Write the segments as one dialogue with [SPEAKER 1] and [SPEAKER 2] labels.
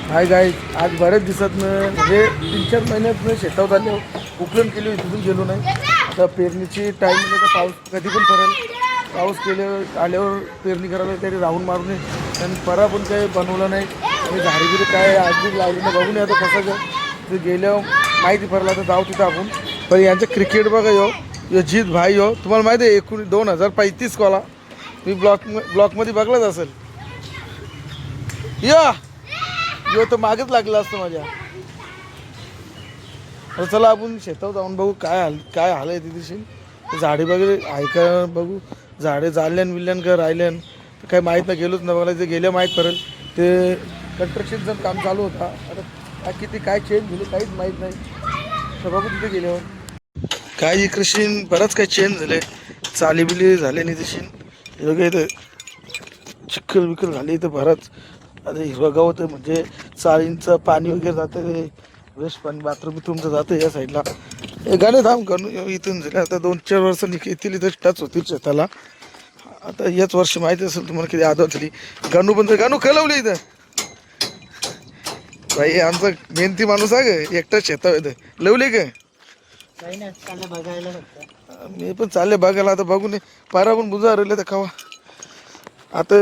[SPEAKER 1] Hi guys, आज बरेच दिवसात म्हणजे 3-4 महिन्यात शेतावर आले उकलन केली तिथून गेलो नाही. आता पेरणीची टाईम तर पाऊस कधी पण पडेल. पाऊस आल्यावर पेरणी करायला तरी राहून मारून आणि परा पण काही बनवलं नाही आणि झाडीगिरी काय आजबी लावली नाही. बघून आता कसं ते गेल्यावर माहिती पडला तर जाऊ तिथं आपण. पण यांचं क्रिकेट बघा यो जीत भाई तुम्हाला माहिती आहे 2035 कोला मी ब्लॉकमध्ये बघलाच असेल. यो तर मागेच लागला असतं माझ्या. चला आपण शेतावर जाऊन बघू काय हाल आहे तिथे. झाडे वगैरे आहे का बघू. झाडे जाळल्यान विल्ल्यान का राहिल्यान तर काही माहीत नाही. गेलोच ना बघायला. ते गेल्या माहीत पडेल. ते कन्स्ट्रक्शनचं काम चालू होता. आता किती काय चेंज झाले काहीच माहीत नाही. तर बघू तिथे गेल्यावर काय इकडे बरंच काही चेंज झाले. चालीबिली झाले नाही तशी योग्य. इथं चिखल विखल झाली इथं बरंच. आता हिरवा गवत म्हणजे चाळींचं पाणी वगैरे जातं. ते वेस्ट पाणी बाथरूम तुमचं जातं या साईडला. हे गाणे थांब करून इथून झाले. आता 2-4 वर्ष येतील इथं टच होतील शेताला. आता याच वर्षी माहिती असेल तुम्हाला किती आदत झाली. गाणू पण गाणू खलवली इथं. भाई आमचा मेहनती माणूस आहे ग. एकटा शेता येतं लवले का मी पण चालले बघायला. आता बघून पारा पण बुजा राहिले तर खावा. आता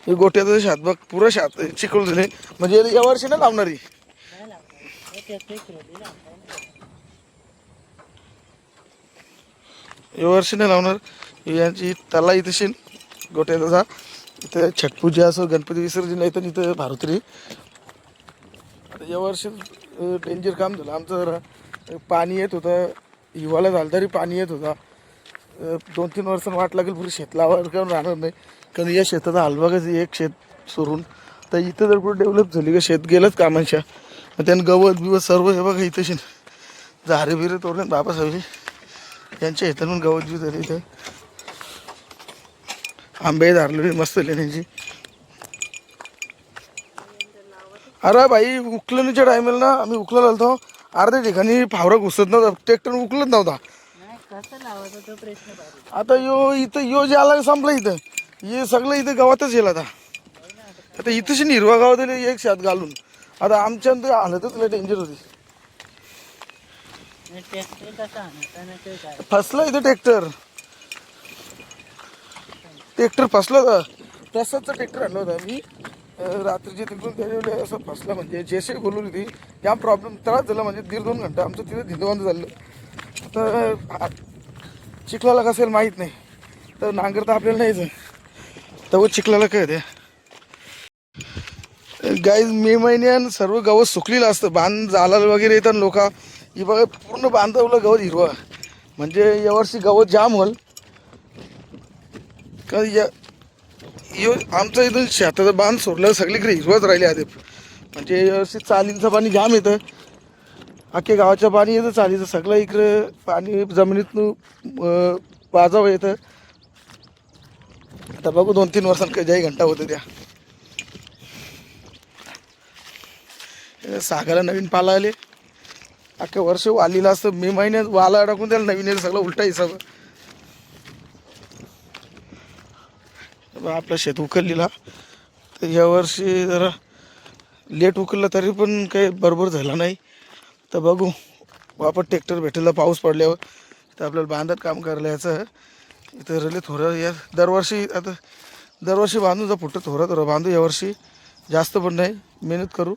[SPEAKER 1] हे गोट्याचं शात बघ पुरं शात चिखल झाले. म्हणजे या वर्षी नाही लावणारी. या वर्षी नाही लावणार. यांची तला इथं गोट्याचा जा इथं छटपूजा असं गणपती विसर्जन येतं इथं भारुत्री. आता या वर्षी डेंजर काम झालं आमचं. जरा पाणी येत होतं. हिवाळा झालं तरी पाणी येत होता. 2-3 वर्षांनी वाट लागेल पुढे शेत लावायला करून राहणार नाही. कारण या शेताचा हलबागच एक शेत सोडून तर इथं जर पुढे डेव्हलप झाली का शेत गेलंच कामांच्या. मग त्यानं गवत बिवत सर्व हे बघा इथं झारे बिरे तोडले बाबासाहेब यांच्या इथं पण गवत बी झाले. इथं आंबे धारले मस्त लेण्याची. अरे भाई उकलणीच्या टायमाला ना आम्ही उकलायला आलतो. अर्ध्या ठिकाणी फावरा घुसत नव्हता. ट्रॅक्टर उकलत नव्हता. आता यो जे आला संपला इथं. हे सगळं इथं गावातच येईल. आता इथंशी हिरवा गावात एक शात घालून. आता आमच्या हालतच लय डेंजर होती. फसला इथं ट्रॅक्टर फसलं होतं. तसंच ट्रॅक्टर आणलं होतं मी रात्रीचे तिकडून त्याच्यावर असं फसलं. म्हणजे जेसे बोलून होती या प्रॉब्लेम त्रास झाला. म्हणजे 1.5-2 घंटा आमचं तिथे धिंदवांद झालं. आता चिखलाला कसेल माहीत नाही. तर नांगर तर आपल्याला नाहीच. तर चिखलाला काय ते गाईज मे महिन्यात सर्व गवत सुकलेलं असतं. बांध झाला वगैरे येतात लोक. ही बघा पूर्ण बांधवलं गवत हिरवं. म्हणजे यावर्षी गवत जाम होईल. का आमचं इथून शेताचं बांध सोडलं सगळीकडे हिरवत राहिली आधी. म्हणजे यावर्षी चालींचं पाणी जाम येतं. अख्ख्या गावाचं पाणी येतं चालीचं. सगळं इकडं पाणी जमिनीतून वाजावं येतं. आता बघू 2-3 वर्षांनी काही जाई घंटा होतं त्या सागाला नवीन पाला आले. अख्ख्या वर्ष वालीला असतं. मे महिन्यात वाला टाकून त्याला नवीन येईल सगळं उलटा हिसाब. आपलं शेत उकललेला तर यावर्षी जरा लेट उकललं तरी पण काही बरोबर झालं नाही. तर बघू वापस ट्रॅक्टर भेटेल पाऊस पडल्यावर. तर आपल्याला बांधत काम करायला याचं इथं रले थोडं. या दरवर्षी बांधून जा फुटं थोडं बांधू. यावर्षी जास्त पण नाही मेहनत करू.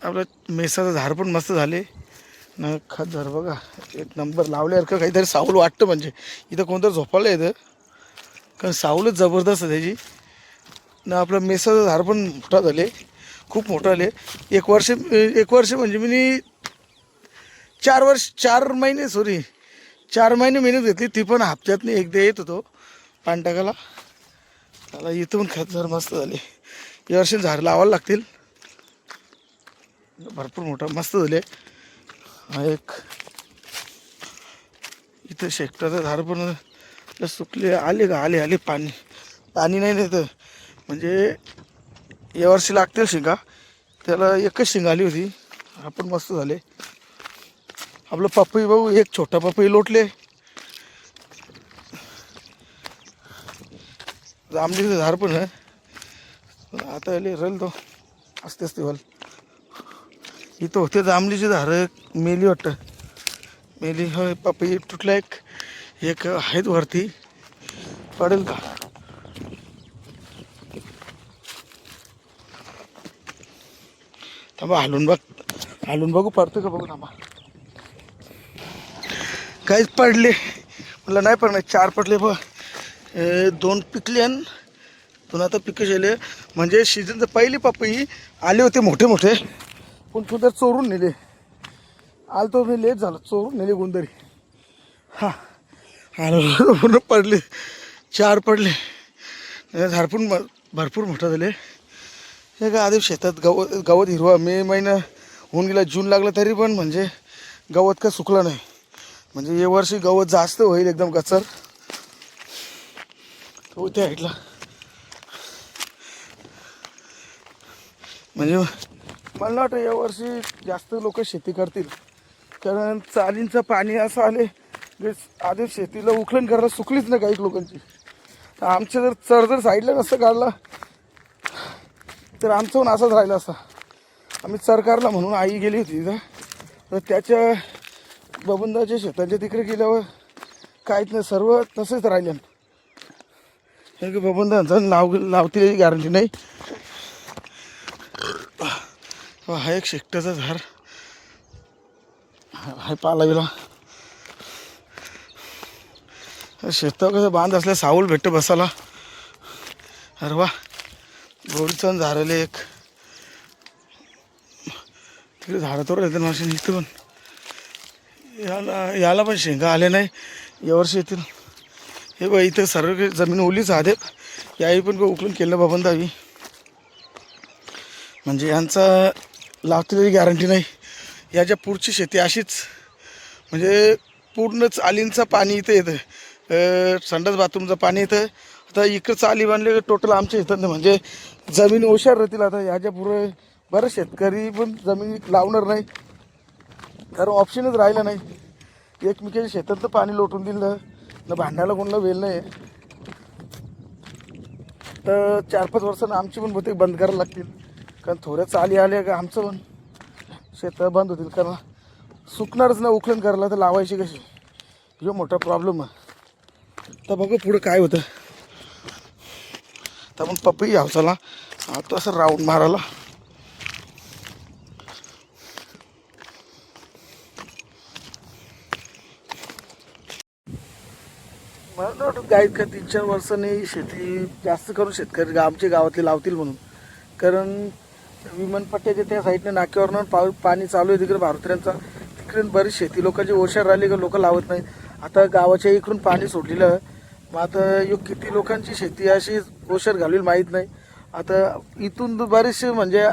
[SPEAKER 1] आपलं मेसाचं झाड पण मस्त झाले ना. खत झाड बघा एक नंबर लावल्यासारखं काहीतरी सावल वाटतं. म्हणजे इथं कोणतरी झोपायला येतं कारण सावलच जबरदस्त आहे त्याची ना. आपलं मेसाचं झाड पण मोठा झाले खूप मोठं आले. एक वर्ष म्हणजे मी 4 महिने मेहनत घेतली. ती पण हप्त्यातनी एकदा येत होतो पाणी टाकायला. त्याला इथं पण खत झाड मस्त झाले. यावर्षी झाड लावायला लागतील. भरपूर मोठा मस्त झाले. एक इथं शेकटाचं झाड पण सुकले आले का आले पाणी नाही तर म्हणजे यावर्षी लागतील शिंगा. त्याला एकच शिंग आली होती. आपण मस्त झाले. आपलं पपई बघू एक छोटा पपई लोटले. जांभळीचं झाड पण आहे. आता रल तो असते असते हॉल. इथं होते जांभळीची झाडं मेली वाटतं. मेली होय. पपई तुटला एक आहेत वरती. पडेल का? थांबा हालून बघू पडतं का बघू. थांबा. काहीच पडले म्हटलं नाही पडणार. 4 पडले बघ. 2 पिकले आणि 2 आता पिकं झाले. म्हणजे सीझनचं पहिली पपई आले होते मोठे मोठे, पण सुद्धा चोरून नेले. आलतो मी लेट झालं, चोरून नेले गुंदरी. हां पूर्ण पडले. 4 पडले. झाडपून भरपूर मोठं झाले. हे का आधी शेतात गवत हिरवा. मे महिना होऊन गेला, जून लागला तरी पण म्हणजे गवत का सुकलं नाही. म्हणजे या वर्षी गवत जास्त होईल एकदम कचर. हो त्या हाईटला म्हणजे मला वाटतं यावर्षी जास्त लोक शेती करतील, कारण चालींचं पाणी असं आले आधी शेतीला उखलन करायला सुकलीच नाही काही लोकांची. तर आमच्या जर साईडला नसतं काढला तर आमचं पण असंच राहिलं असं. आम्ही सरकारला म्हणून आई गेली होती तिथं, तर त्याच्या बबुंदाच्या शेतांच्या तिकडे गेल्यावर काहीच नाही, सर्व तसेच राहिले. हे की बबुंदांचं लावतील गॅरंटी नाही. हा एक शेकट्याचं झाड हाय पालावीला. शेतावर कसं बांध असल्या सावळ भेटतं बसायला. अरे वा गोडीचं झाडले एक तिकडे झाडं तर येते मावशी. इथं पण याला पण शेंगा आले नाही यावर्षी येतील. हे बघ इथं सर्व जमीन ओलीच आहे. याही पण उकळून केलं बाबंदावी. म्हणजे यांचा लावतील गॅरंटी नाही. याच्या पुढची शेती अशीच म्हणजे पूर्ण चालींचं पाणी इथं येतं. संडास बाथरूमचं पाणी येतं. आता इकडं चाली बांधले टोटल आमच्या येतात ना, म्हणजे जमीन ओशार राहतील. आता याच्या पुढे बरं शेतकरी पण जमीन लावणार नाही, कारण ऑप्शनच राहिलं नाही. एकमेकाच्या शेतातलं पाणी लोटून दिलं ना, भांडायला कोणाला वेळ नाही. तर 4-5 वर्षांना आमची पण बहुतेक बंद करायला लागतील, कारण थोड्या चाली आल्या का आमचं पण शेतं बंद होतील. कारण सुकणारच ना उकलन करायला, तर लावायची कशी, जो मोठा प्रॉब्लेम आहे. तर बघू पुढं काय होतं. तर आपण पपई हावसाला आता असं राऊंड मारायला. मला तर वाटतं काय का 3-4 वर्षांनी शेती जास्त करून शेतकरी आमच्या गावातले लावतील म्हणून. कारण विमानपट्ट्याच्या त्या साईडने नाक्यावरनं पाणी चालू आहे तिकडे भारुत्र्यांचा. तिकडे बरीच शेती लोकांची ओशार राहिली का लोक लावत नाही. आता गावाच्या इकडून पाणी सोडलेलं, मग आता किती लोकांची शेती अशी ओशार घालवी माहीत नाही. आता इथून बरेचसे म्हणजे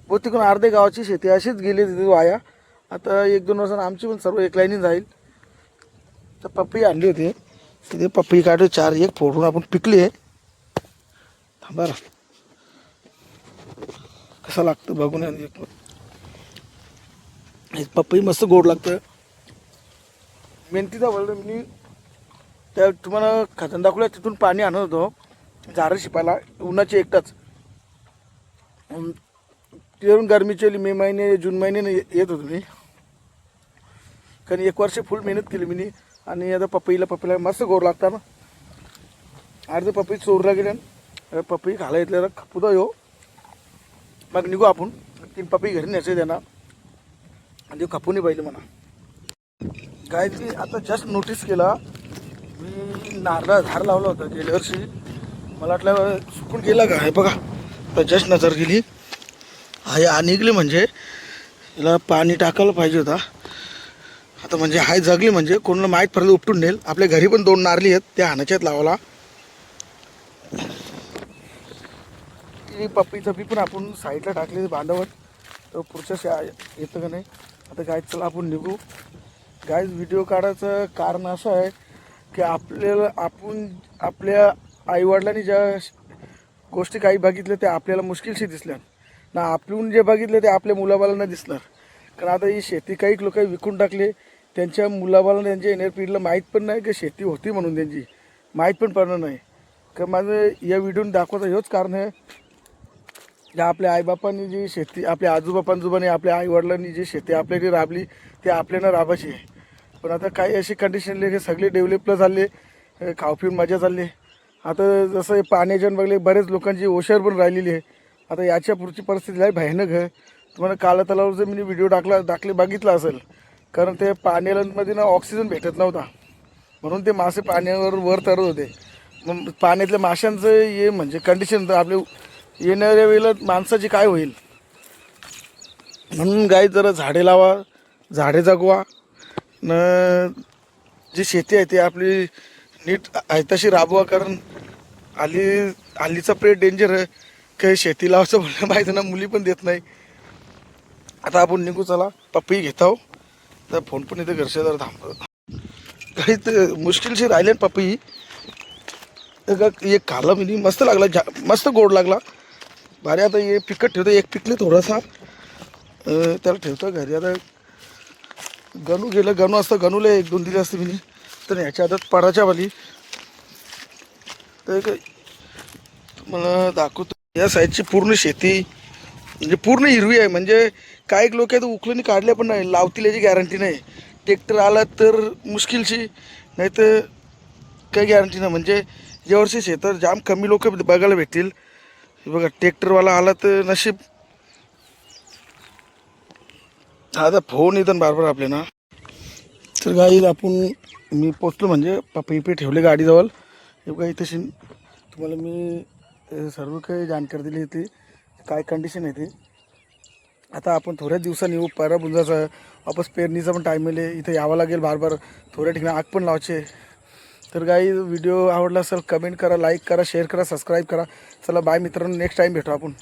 [SPEAKER 1] बहुतेक अर्धे गावाची शेती अशीच गेली तिथे वाया. आता 1-2 वर्षांनी आमची पण सर्व एक लाईनीत जाईल. तर पपई आणली होती तिथे, पपई काढू 4 फोडून आपण पिकली आहे. थांबा कसं लागतं बघून. एक पपई मस्त गोड लागतं. मेहनतीचा वळलं मी त्या तुम्हाला खतन दाखवलं, तिथून पाणी आणत होतो झाडं शिपायला उन्हाची एकटाच. तिथून गरमीची मे महिने जून महिने येत होतो मी, कारण 1 वर्ष फुल मेहनत केली मी. आणि आता पपईला मस्त गोड लागतं ना. अर्धे पपई चोरला गेल्या, पपई खायला घेतल्याला खपूदा येऊ. मग निघू आपण. 3 पपई घरी न्यायचे त्यांना आणि ते खपूनही पाहिजे म्हणा. गायत्री आता जस्ट नोटीस केला, मी नारळा झाड लावलं होतं गेल्या वर्षी. मला वाटलं सुकून गेला का, हे बघा तर जस्ट नजर गेली आहे निघली. म्हणजे याला पाणी टाकायला पाहिजे होता. आता म्हणजे हाय जगली म्हणजे कोणाला माहीत पडलं उपटून नेल. आपल्या घरी पण 2 नारळी आहेत, त्या हाणाच्या आहेत लावायला. पपईचं बी पण आपण साईडला टाकले बांधावर, तर पुढच्या येतं का नाही. आता गाय चला आपण निघू. गाय व्हिडिओ काढायचं कारण असं आहे की आपल्या आईवडिलांनी ज्या गोष्टी काही बघितल्या त्या आपल्याला मुश्किलशी दिसल्या ना, आपण जे बघितलं ते आपल्या मुलाबाळांना दिसणार. कारण आता ही शेती काही लोक विकून टाकले, त्यांच्या मुलाबाळांना त्यांच्या येणाऱ्या पिढीला माहीत पण नाही की शेती होती म्हणून, त्यांची माहीत पण पडणार नाही. कारण माझं या व्हिडिओने दाखवायचं हेच कारण आहे ज्या आपल्या आईबापांनी जी शेती, आपल्या आजोबापांजोबांनी, आपल्या आईवडिलांनी जी शेती आपल्याकडे राबली ते आपल्याला राबायची आहे. पण आता काही अशी कंडिशन की सगळे डेव्हलपला चालले, खाऊ पिऊन मजा चालली. आता जसं पाण्याच्या बघले बरेच लोकांची ओशार पण राहिलेली आहे. आता याच्या पुढची परिस्थिती आहे भयानक आहे. तुम्हाला काला तलावाचा मी व्हिडिओ बघितला असेल. कारण ते पाण्यामध्ये ना ऑक्सिजन भेटत नव्हता, म्हणून ते मासे पाण्यावर वर तरत होते. मग पाण्यातल्या माशांचं हे म्हणजे कंडिशन तर आपले येणाऱ्या वेळेला माणसाची काय होईल. म्हणून गाई जरा झाडे लावा, झाडे जगवा न जी शेती आहे ती आपली नीट आहे तशी राबवा. कारण हल्लीचा प्रेट डेंजर आहे. काही शेती लावायचं म्हणलं माहिती ना, मुली पण देत नाही. आता आपण निघू, चला पपई घेत आहो. तर फोन पण इथे घरचे जरा थांबत काही तर मुश्किलशी राहिले पपई. एक खाल्ला मी, मस्त लागला, मस्त गोड लागला भारी. आता हे पिकट ठेवतो, एक पिकले थोडासा त्याला ठेवतो घरी. आता गणू गेलं, गणू असतं, गणूला 1-2 दिले असते मी. तर ह्याच्या आतात पराच्या वाली तर तुम्हाला दाखवतो. या साईडची पूर्ण शेती म्हणजे पूर्ण हिरवी आहे. म्हणजे काही लोक आहेत उकलून काढल्या पण नाही, लावतील याची गॅरंटी नाही. ट्रॅक्टर आला तर मुश्किलशी, नाही तर काही गॅरंटी नाही. म्हणजे या वर्षी शेतात जाम कमी लोक बघायला भेटतील. बघा ट्रॅक्टरवाला आला तर नशीब. आता फोन येतात बारबार आपले ना. तर गाई आपण मी पोचलो, म्हणजे पपई पे ठेवले गाडीजवळ. हे बघा इथे तुम्हाला मी सर्व काही जानकारी दिली होती, काय कंडिशन आहे ती. आता आपण थोड्याच दिवसांनी येऊ, बुंजाचा वापस पेरणीचा पण टाईम मिळेल. इथे यावं लागेल बारबार, थोड्या ठिकाणी आग पण लावायचे. तर गाई व्हिडिओ आवडला असेल कमेंट करा, लाईक करा, शेअर करा, सबस्क्राईब करा. चला बाय मित्रांनो, नेक्स्ट टाईम भेटू आपण.